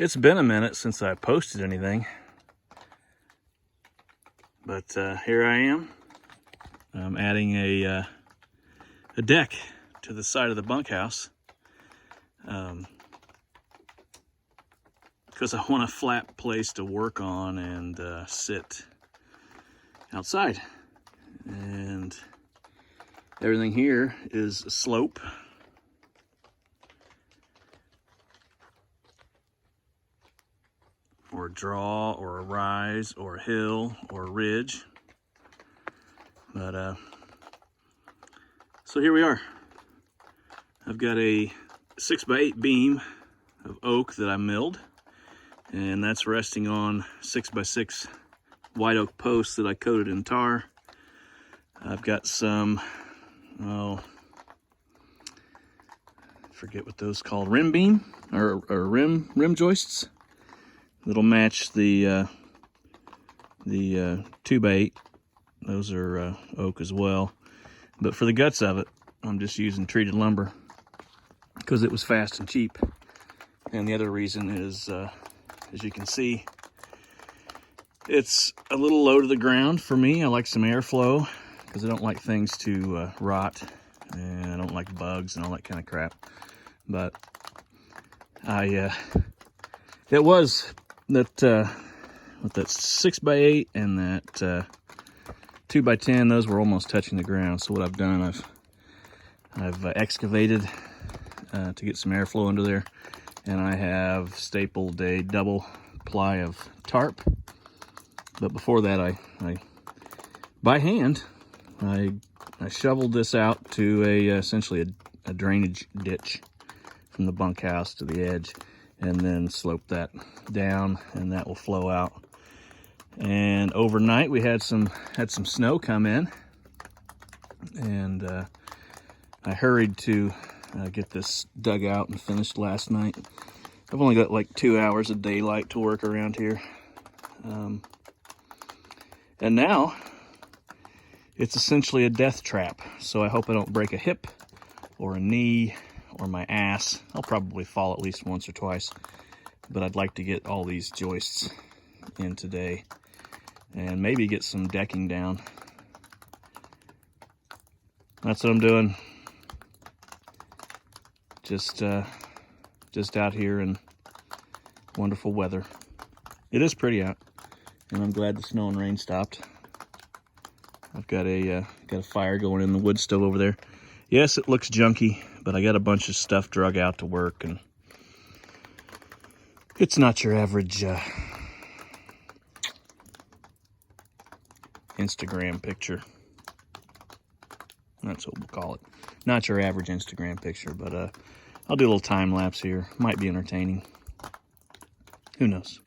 It's been a minute since I posted anything, but here I am. I'm adding a deck to the side of the bunkhouse because I want a flat place to work on and sit outside. And everything here is a slope. Or a draw, or a rise, or a hill, or a ridge. But, so here we are. I've got a 6x8 beam of oak that I milled, and that's resting on 6x6 white oak posts that I coated in tar. I've got some, I forget what those called, rim beam, or rim joists. That'll match the 2x8. Those are oak as well. But for the guts of it, I'm just using treated lumber because it was fast and cheap. And the other reason is, as you can see, it's a little low to the ground for me. I like some airflow because I don't like things to rot, and I don't like bugs and all that kind of crap. But it was that with that 6x8 and that 2x10, those were almost touching the ground. So what I've done, I've excavated to get some airflow under there, and I have stapled a double ply of tarp. But before that, I by hand, I shoveled this out to essentially a drainage ditch from the bunkhouse to the edge, and then slope that down, and that will flow out. And overnight we had some snow come in, and I hurried to get this dug out and finished last night. I've only got like 2 hours of daylight to work around here, and now it's essentially a death trap. So I hope I don't break a hip or a knee or my ass. I'll probably fall at least once or twice, but I'd like to get all these joists in today and maybe get some decking down. That's what I'm doing. Just out here in wonderful weather. It is pretty out, and I'm glad the snow and rain stopped. I've got a fire going in the wood stove over there. Yes, it looks junky, but I got a bunch of stuff drug out to work, and it's not your average Instagram picture. That's what we'll call it. Not your average Instagram picture, but I'll do a little time lapse here. Might be entertaining. Who knows?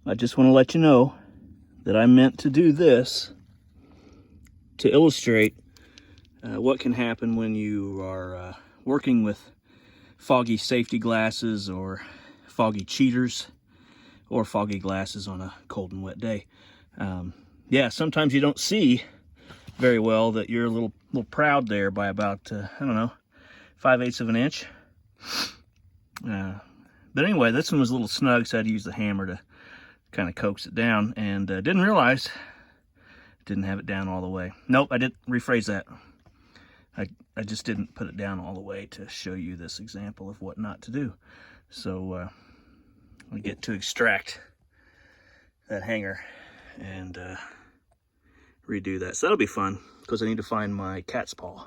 I just want to let you know that I meant to do this to illustrate what can happen when you are working with foggy safety glasses or foggy cheaters or foggy glasses on a cold and wet day. Yeah, sometimes you don't see very well that you're a little proud there by about, I don't know, 5/8 of an inch. But anyway, this one was a little snug, so I had to use the hammer to kind of coax it down, and didn't realize didn't have it down all the way. Nope, I did rephrase that. I just didn't put it down all the way to show you this example of what not to do. So I get to extract that hanger and redo that. So that'll be fun, because I need to find my cat's paw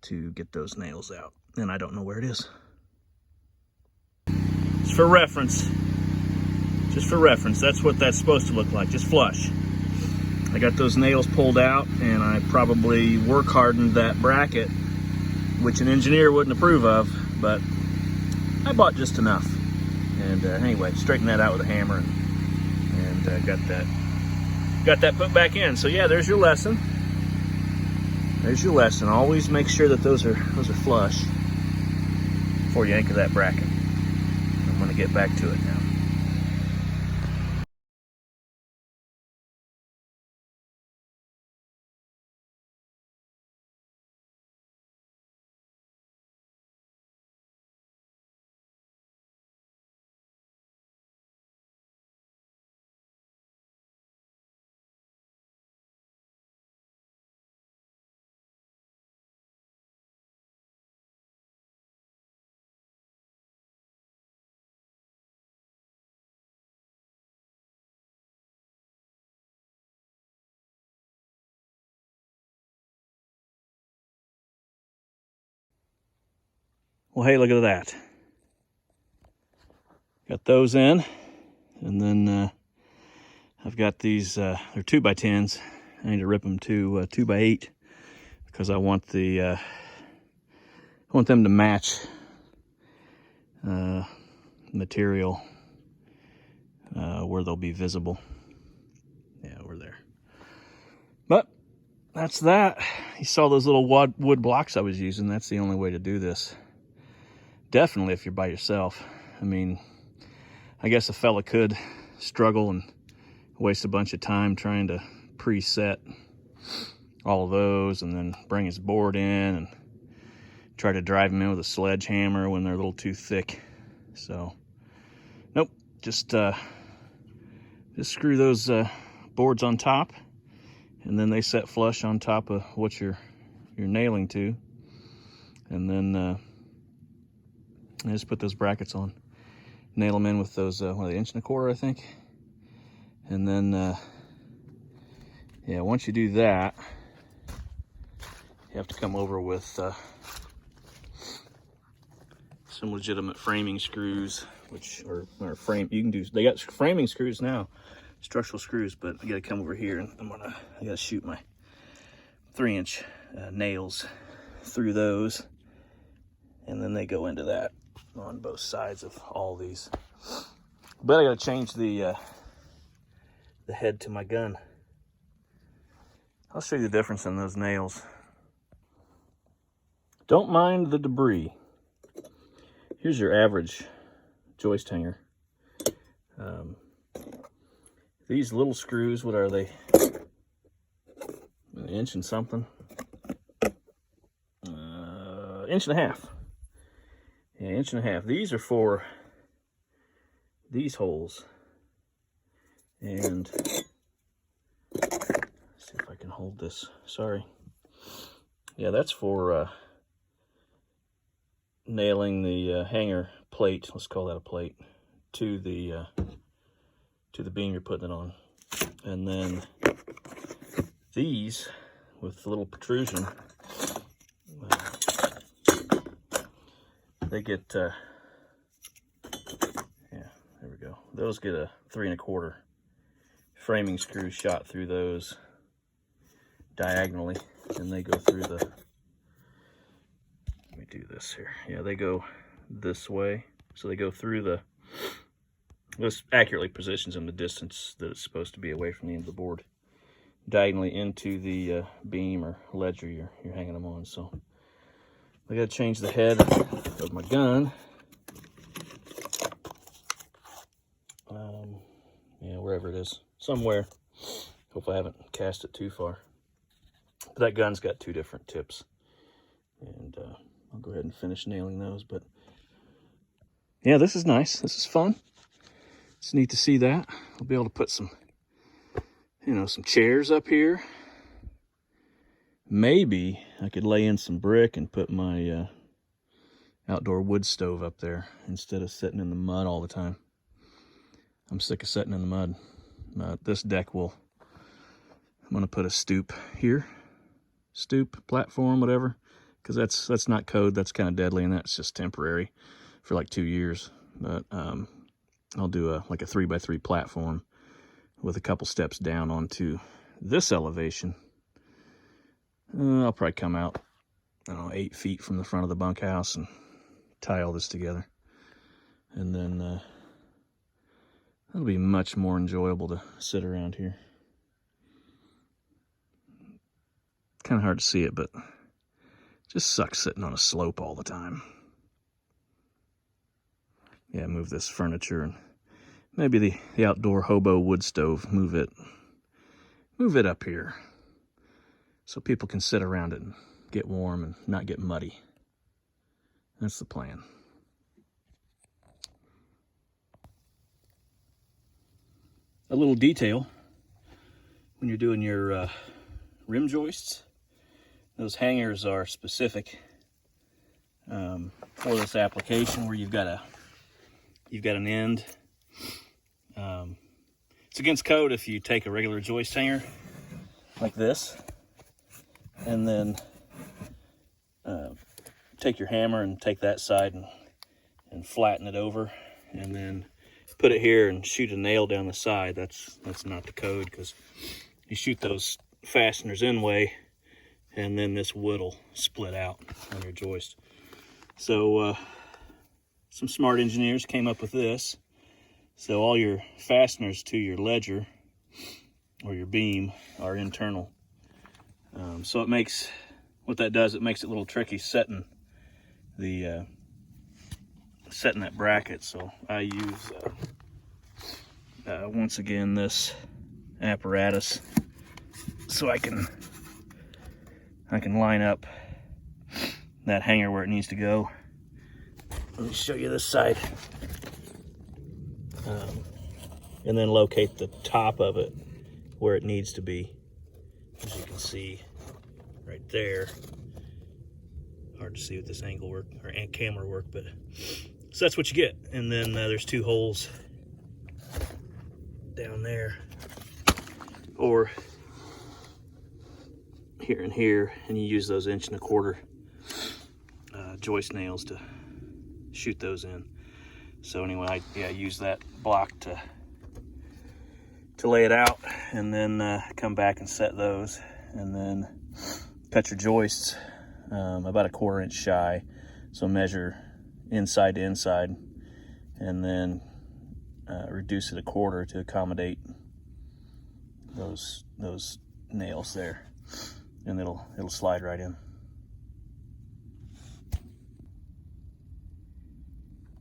to get those nails out, and I don't know where it is. Just for reference, that's what that's supposed to look like, just flush. I got those nails pulled out, and I probably work hardened that bracket, which an engineer wouldn't approve of, but I bought just enough. And anyway, straightened that out with a hammer, and got that put back in. So yeah, there's your lesson. There's your lesson. Always make sure that those are flush before you anchor that bracket. I'm going to get back to it now. Well, hey, look at that. Got those in, and then I've got these, they're 2x10s. I need to rip them to 2x8 because I want them to match material where they'll be visible. Yeah, over there. But that's that. You saw those little wood blocks I was using. That's the only way to do this. Definitely if you're by yourself. I mean, I guess a fella could struggle and waste a bunch of time trying to preset all of those and then bring his board in and try to drive them in with a sledgehammer when they're a little too thick. So, nope, just screw those boards on top, and then they set flush on top of what you're nailing to, and then I just put those brackets on, nail them in with those, what are they, 1.25 inches, I think. And then, yeah, once you do that, you have to come over with some legitimate framing screws, which are frame, you can do, they got framing screws now, structural screws, but I gotta come over here and I gotta shoot my 3-inch nails through those, and then they go into that on both sides of all these. But I gotta change the head to my gun. I'll show you the difference in those nails. Don't mind the debris. Here's your average joist hanger. These little screws, what are they? 1 inch and something. 1.5 inches. Yeah, 1.5 inches. These are for these holes. And let's see if I can hold this. Sorry. Yeah, that's for nailing the hanger plate, let's call that a plate, to the beam you're putting it on. And then these with the little protrusion, they get yeah, there we go. Those get a 3.25 framing screw shot through those diagonally, and they go through the, let me do this here. Yeah, they go this way. So they go through This accurately positions them the distance that it's supposed to be away from the end of the board, diagonally into the beam or ledger you're hanging them on. So I got to change the head of my gun. Yeah, wherever it is, somewhere. Hopefully I haven't cast it too far. But that gun's got 2 different tips, and I'll go ahead and finish nailing those. But yeah, this is nice. This is fun. It's neat to see that. I'll be able to put some, some chairs up here. Maybe I could lay in some brick and put my outdoor wood stove up there instead of sitting in the mud all the time. I'm sick of sitting in the mud. This deck I'm gonna put a stoop here. Stoop, platform, whatever. Because that's not code, that's kind of deadly, and that's just temporary for like 2 years. But I'll do like a 3x3 platform with a couple steps down onto this elevation. I'll probably come out, I don't know, 8 feet from the front of the bunkhouse and tie all this together. And then it'll be much more enjoyable to sit around here. Kind of hard to see it, but it just sucks sitting on a slope all the time. Yeah, move this furniture and maybe the outdoor hobo wood stove, move it up here so people can sit around it and get warm and not get muddy. That's the plan. A little detail when you're doing your rim joists, those hangers are specific for this application, where you've got an end. It's against code if you take a regular joist hanger like this and then take your hammer and take that side and flatten it over, and then put it here and shoot a nail down the side. That's not the code, because you shoot those fasteners in way, and then this wood will split out on your joist. So some smart engineers came up with this. So all your fasteners to your ledger or your beam are internal. So it makes, what that does, it makes it a little tricky setting that bracket. So I use once again this apparatus so I can line up that hanger where it needs to go. Let me show you this side. And then locate the top of it where it needs to be. As you can see right there. Hard to see with this angle work or camera work, but so that's what you get. And then there's 2 holes down there, or here and here, and you use those 1 1/4" joist nails to shoot those in. So anyway, I use that block to lay it out, and then come back and set those, and then cut your joists about 1/4 inch shy. So measure inside to inside, and then reduce it 1/4 to accommodate those nails there, and it'll slide right in.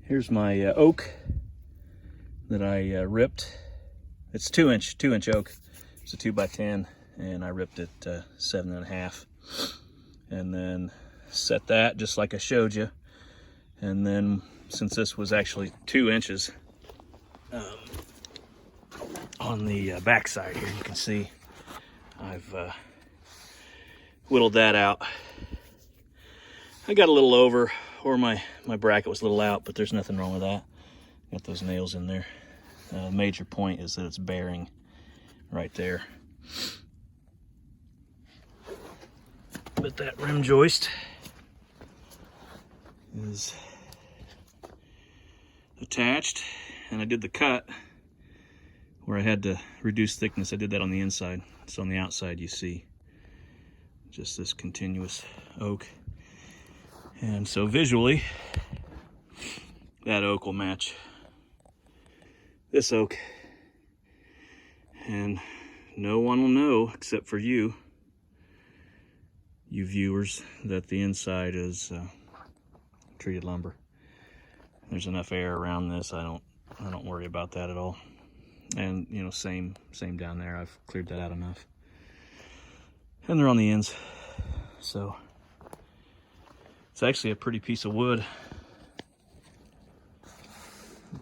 Here's my oak that I ripped. It's 2 inch oak. It's a 2x10, and I ripped it 7.5, and then set that just like I showed you. And then, since this was actually 2 inches on the back side here, you can see I've whittled that out. I got a little over, or my bracket was a little out, but there's nothing wrong with that. Got those nails in there. Major point is that it's bearing right there. But that rim joist is attached, and I did the cut where I had to reduce thickness. I did that on the inside, so on the outside you see just this continuous oak. And so visually, that oak will match this oak. And no one will know, except for you viewers, that the inside is treated lumber. There's enough air around this. I don't worry about that at all. And you know, same down there. I've cleared that out enough. And they're on the ends, so it's actually a pretty piece of wood.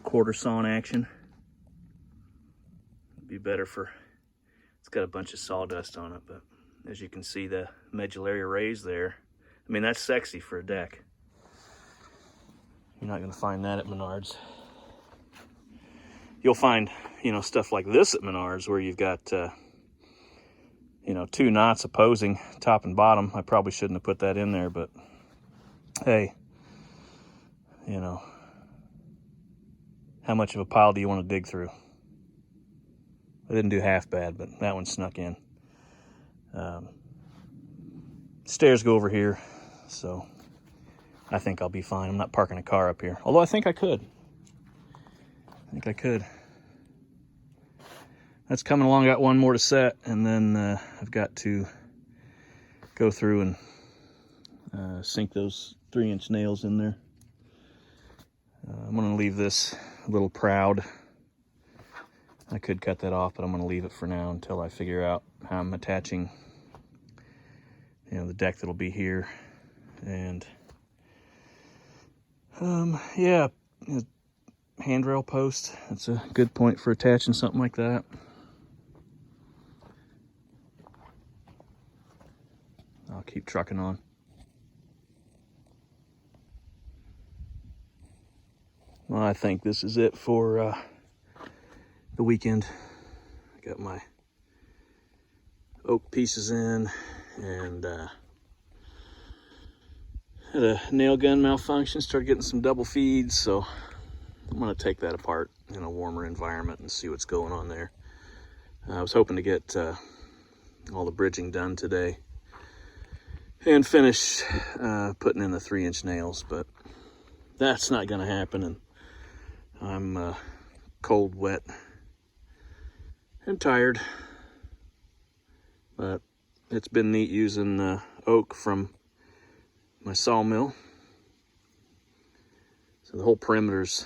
Quarter sawn action. Be better for, it's got a bunch of sawdust on it, but as you can see, the medullary rays there, I mean, that's sexy for a deck. You're not going to find that at Menards. You'll find, you know, stuff like this at Menards where you've got, you know, 2 knots opposing top and bottom. I probably shouldn't have put that in there, but hey, you know, how much of a pile do you want to dig through? I didn't do half bad, but that one snuck in. Stairs go over here, so I think I'll be fine. I'm not parking a car up here, although I think I could. That's coming along. I got one more to set, and then I've got to go through and sink those 3-inch nails in there. I'm going to leave this a little proud. I could cut that off, but I'm going to leave it for now until I figure out how I'm attaching, you know, the deck that'll be here. And yeah, handrail post. That's a good point for attaching something like that. I'll keep trucking on. Well, I think this is it for the weekend. I got my oak pieces in, and had a nail gun malfunction, started getting some double feeds, so I'm gonna take that apart in a warmer environment and see what's going on there. I was hoping to get all the bridging done today and finish putting in the 3-inch nails, but that's not gonna happen, and I'm cold, wet, and tired. But it's been neat using oak from my sawmill. So the whole perimeter's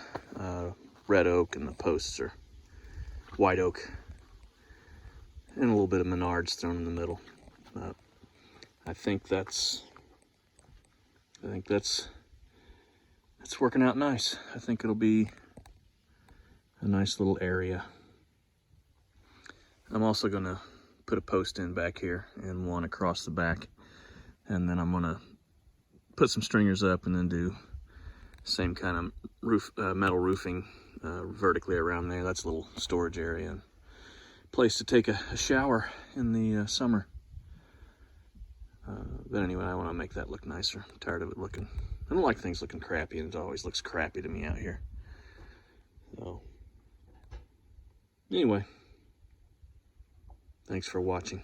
red oak, and the posts are white oak, and a little bit of Menards thrown in the middle. I think that's working out nice. I think it'll be a nice little area. I'm also gonna put a post in back here and one across the back, and then I'm gonna put some stringers up and then do same kind of roof, metal roofing vertically around there. That's a little storage area and place to take a shower in the summer. But anyway, I want to make that look nicer. I'm tired of it looking, I don't like things looking crappy, and it always looks crappy to me out here. So anyway, thanks for watching.